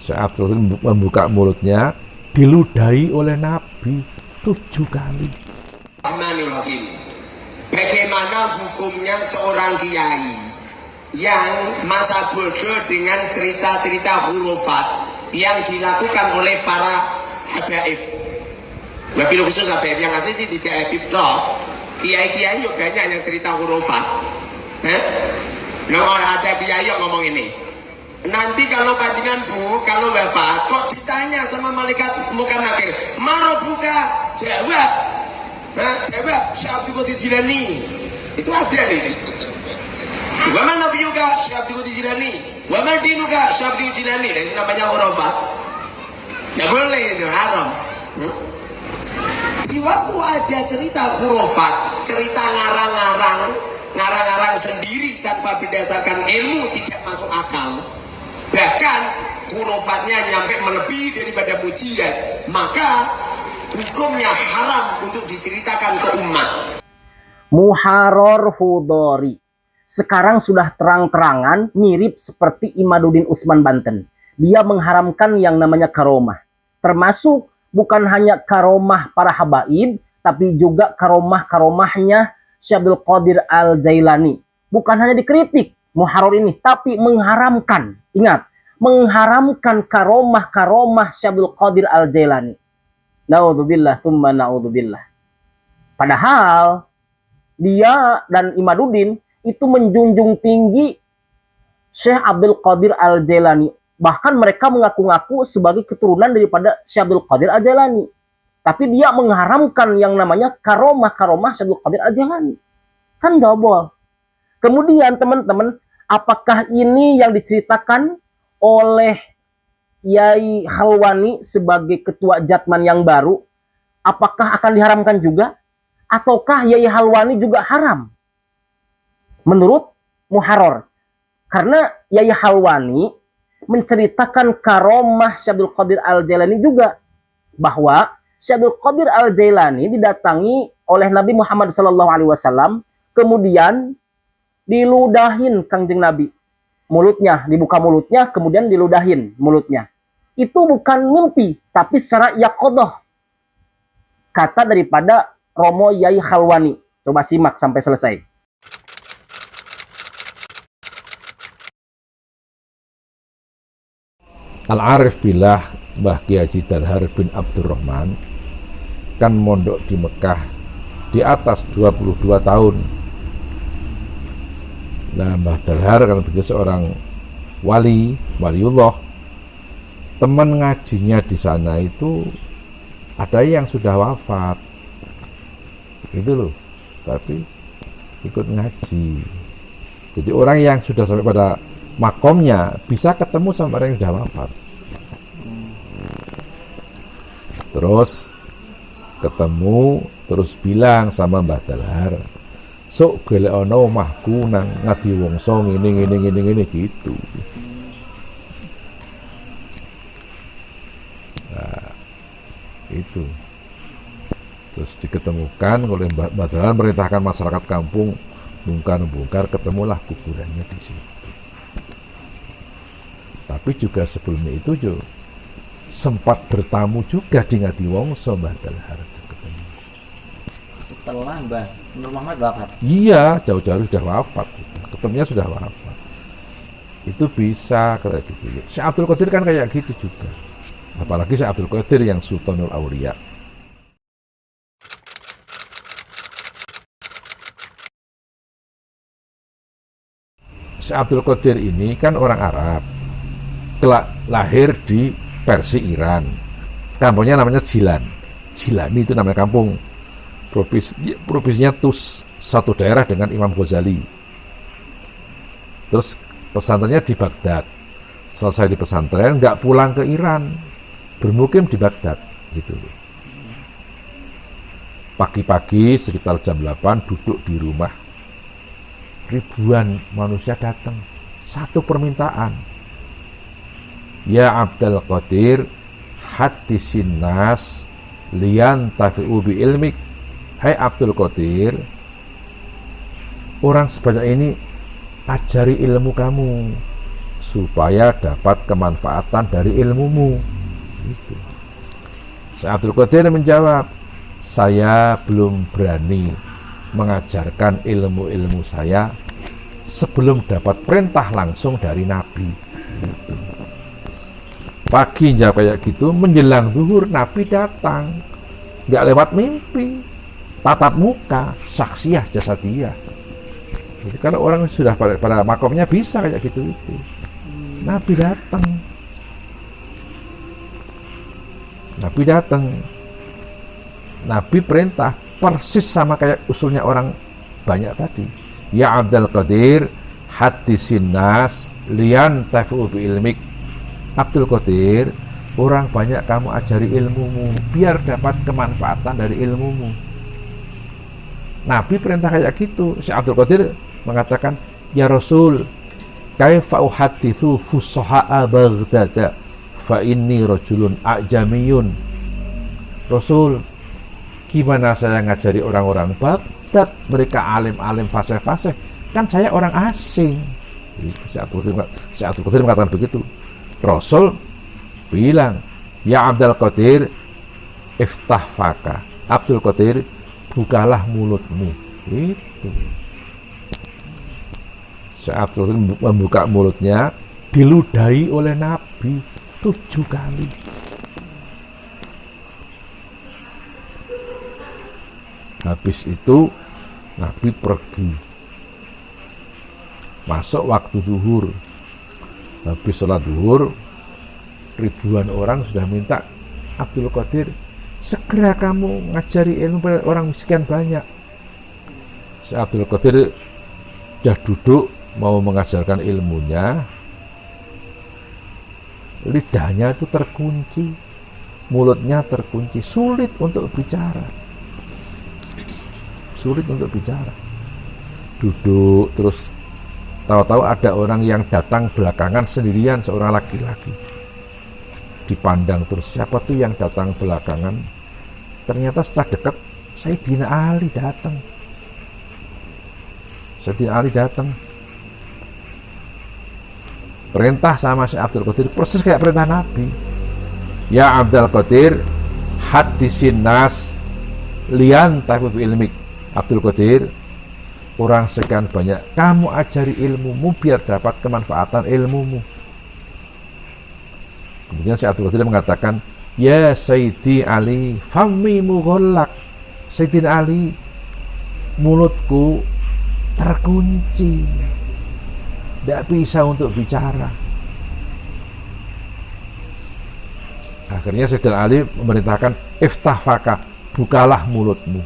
Syekh Abdul Qadir membuka mulutnya, diludahi oleh Nabi 7 kali. Bagaimana hukumnya seorang kiai yang masa bodoh dengan cerita-cerita hurufat yang dilakukan oleh para habaib. Wabil khusus habaib yang asli sih tidak habib loh. Kiai-kiai yuk banyak yang cerita hurufat. Ada kiai yang ngomong ini. Nanti kalau panjenengan Bu, kalau wafat kok ditanya sama malaikat munkar nakir, marobuka, jawab. Jawab Syekh Abdul Qadir Jilani. Itu ada di situ. Wa man nabiyuka Syekh Abdul Qadir Jilani. Wa man dinuka Syekh Abdul Qadir Jilani. Itu namanya hurufat. Enggak boleh, itu haram. Di waktu ada cerita hurufat, cerita ngarang-ngarang sendiri tanpa berdasarkan ilmu tidak masuk akal. Bahkan hurufatnya nyampe melebihi daripada mujizat, maka hukumnya haram untuk diceritakan ke umat. Muharrar Hudori sekarang sudah terang-terangan mirip seperti Imaduddin Usman Banten. Dia mengharamkan yang namanya karomah, termasuk bukan hanya karomah para habaib, tapi juga karomah-karomahnya Syekh Abdul Qadir Al-Jailani. Bukan hanya dikritik Muharrar ini, tapi mengharamkan. Ingat, mengharamkan karomah-karomah Syekh Abdul Qadir Al-Jailani. Naudzubillah, tsumma naudzubillah. Padahal dia dan Imaduddin itu menjunjung tinggi Syekh Abdul Qadir Al-Jailani. Bahkan mereka mengaku-ngaku sebagai keturunan daripada Syekh Abdul Qadir Al-Jailani. Tapi dia mengharamkan yang namanya karomah-karomah Syekh Abdul Qadir Al-Jailani. Kan double. Kemudian teman-teman, apakah ini yang diceritakan oleh Yai Halwani sebagai ketua Jatman yang baru? Apakah akan diharamkan juga? Ataukah Yai Halwani juga haram? Menurut Muharrar. Karena Yai Halwani menceritakan karomah Syekh Abdul Qadir Al-Jailani juga, bahwa Syekh Abdul Qadir Al-Jailani didatangi oleh Nabi Muhammad SAW, kemudian diludahin Kangjeng Nabi, mulutnya, dibuka mulutnya, kemudian diludahin mulutnya. Itu bukan mimpi, tapi secara yaqodoh, kata daripada Romo Yai Halwani. Coba simak sampai selesai. Al-Arif Billah Mbah Kiai Haji Dalhar bin Abdurrahman kan mondok di Mekah di atas 22 tahun. Nah, Mbah Dalhar kan begitu seorang waliullah. Teman ngajinya di sana itu ada yang sudah wafat. Itu loh. Tapi ikut ngaji. Jadi orang yang sudah sampai pada makomnya bisa ketemu sama orang yang sudah wafat. Terus ketemu, terus bilang sama Mbah Dalhar, sok golek ana omahku nang Ngadi Wongso ngene gitu. Nah, itu. Terus diketemukan oleh Mbah Dalhar, merintahkan masyarakat kampung bongkar, ketemulah kuburannya di situ. Tapi juga sebelumnya itu juga sempat bertamu juga di Ngadi Wongso Mbah Dalhar. Setelah Mbah Nur Muhammad wafat? Iya, jauh-jauh sudah wafat. Ketemunya sudah wafat. Itu bisa kayak gitu. Syekh Abdul Qadir kan kayak gitu juga. Apalagi Syekh Abdul Qadir yang Sultanul Auliya. Syekh Abdul Qadir ini kan orang Arab. Lahir di Persia, Iran. Kampungnya namanya Jilan. Jilani itu namanya kampung. Provinsinya Tus, satu daerah dengan Imam Ghazali. Terus pesantrennya di Baghdad. Selesai di pesantren, nggak pulang ke Iran, bermukim di Baghdad, gitu. Pagi-pagi sekitar jam 8 duduk di rumah. Ribuan manusia datang, satu permintaan. Ya Abdul Qadir, hadisin nas liyan tafi'u bi ilmik. Hai Abdul Qadir, orang sebanyak ini ajari ilmu kamu supaya dapat kemanfaatan dari ilmumu. Gitu. Syekh Abdul Qadir menjawab, saya belum berani mengajarkan ilmu-ilmu saya sebelum dapat perintah langsung dari Nabi. Gitu. Pagi jawab kayak gitu, menjelang zuhur Nabi datang, nggak lewat mimpi, tatap muka, saksiyah jasadiyah. Jadi kalau orang sudah pada makomnya bisa kayak gitu itu. Nabi datang. Nabi perintah persis sama kayak usulnya orang banyak tadi. Ya Abdul Qadir, hadisin nas lian tafu bi ilmik. Abdul Qadir, orang banyak kamu ajari ilmumu biar dapat kemanfaatan dari ilmumu. Nabi perintah kayak gitu. Syekh Abdul Qadir mengatakan, ya Rasul, kaifa uhadditsu fusaha'a Baghdad fa inni rajulun a'jamiyun. Rasul, gimana saya ngajari orang-orang Baghdad, mereka alim-alim fasih-fasih, kan saya orang asing. Syekh Abdul Qadir mengatakan begitu. Rasul bilang, ya Abdul Qadir, iftah faka. Abdul Qadir, bukalah mulutmu. Itu. Syekh Abdul Qadir membuka mulutnya, diludahi oleh Nabi 7 kali. Habis itu Nabi pergi. Masuk waktu zuhur. Habis sholat zuhur, ribuan orang sudah minta, Abdul Qadir, segera kamu ngajari ilmu pada orang sekian banyak. Syekh Abdul Qadir sudah duduk mau mengajarkan ilmunya, lidahnya itu terkunci, mulutnya terkunci, sulit untuk bicara. Duduk terus, tahu-tahu ada orang yang datang belakangan sendirian, seorang laki-laki. Dipandang terus, siapa tuh yang datang belakangan? Ternyata setelah dekat, Sayyidina Ali datang. Perintah sama Syekh Abdul Qadir persis kayak perintah Nabi. Ya Abdul Qadir, hadisin nas lian tafu ilmik. Abdul Qadir, orang sekian banyak kamu ajari ilmumu biar dapat kemanfaatan ilmumu. Kemudian Syekh Abdul Qadir mengatakan, ya Sayyidi Ali, fammi mughallaq. Sayyidina Ali, mulutku terkunci, tidak bisa untuk bicara. Akhirnya Sayyidina Ali memerintahkan, iftah faka, bukalah mulutmu.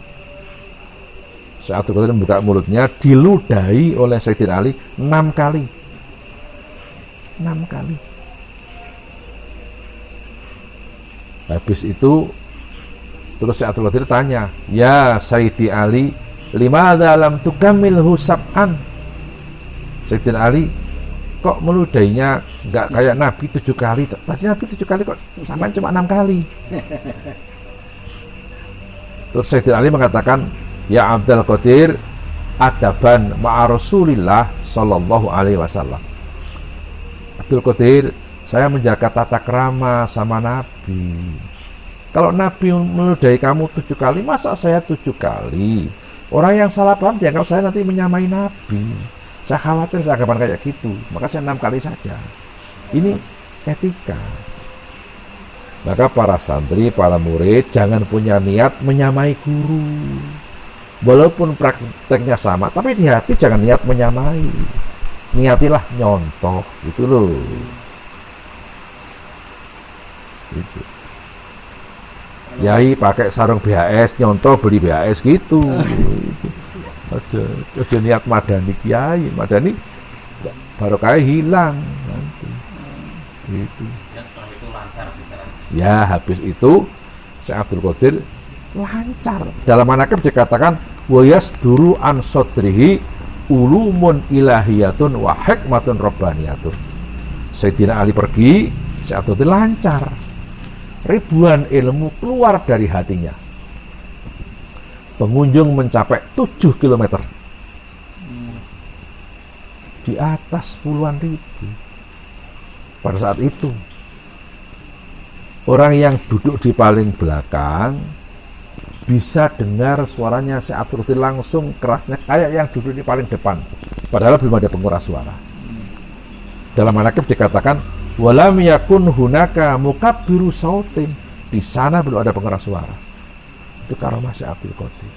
Syekh Abdul Qadir membuka mulutnya, diludahi oleh Sayyidina Ali 6 kali. Habis itu terus Syekh Abdul Qadir tanya, ya Sayyidi Ali, limadza lam tukammilhu sab'an. Sayyidina Ali, kok meludahinya enggak kayak Nabi 7 kali? Tadi Nabi 7 kali kok sampai cuma 6 kali. Terus Sayyidina Ali mengatakan, ya Abdul Qadir, adaban ma'a Rasulillah sallallahu alaihi wasallam. Abdul Qadir, saya menjaga tata krama sama Nabi. Kalau Nabi meludahi kamu 7 kali, masa saya 7 kali? Orang yang salah paham dianggap saya nanti menyamai Nabi. Saya khawatir anggapan kayak gitu, maka saya 6 kali saja. Ini etika. Maka para santri, para murid jangan punya niat menyamai guru. Walaupun prakteknya sama, tapi di hati jangan niat menyamai. Niatilah nyontoh, gitu loh. Gitu. Yai pakai sarung BHS, nyontoh beli BHS gitu. Aja niat madani kiai, madani barokah hilang nanti. Gitu. Dan setelah itu lancar bicara. Ya, habis itu Syekh Abdul Qadir lancar. Dalam manaqib dikatakan wa yasduru an sadrihi ulumun ilahiyatun wa hikmatun rabbaniyatun. Sayyidina Ali pergi, Syekh Abdul Qadir lancar. Ribuan ilmu keluar dari hatinya. Pengunjung mencapai 7 km. Di atas puluhan ribu. pada saat itu. Orang yang duduk di paling belakang bisa dengar suaranya Syekh Abdul langsung kerasnya kayak yang duduk di paling depan. Padahal belum ada penguras suara. Dalam manaqib dikatakan walam yakun hunaka mukabbiru sautin. Di sana belum ada pengeras suara. Itu karomah Syekh Abdul Qadir.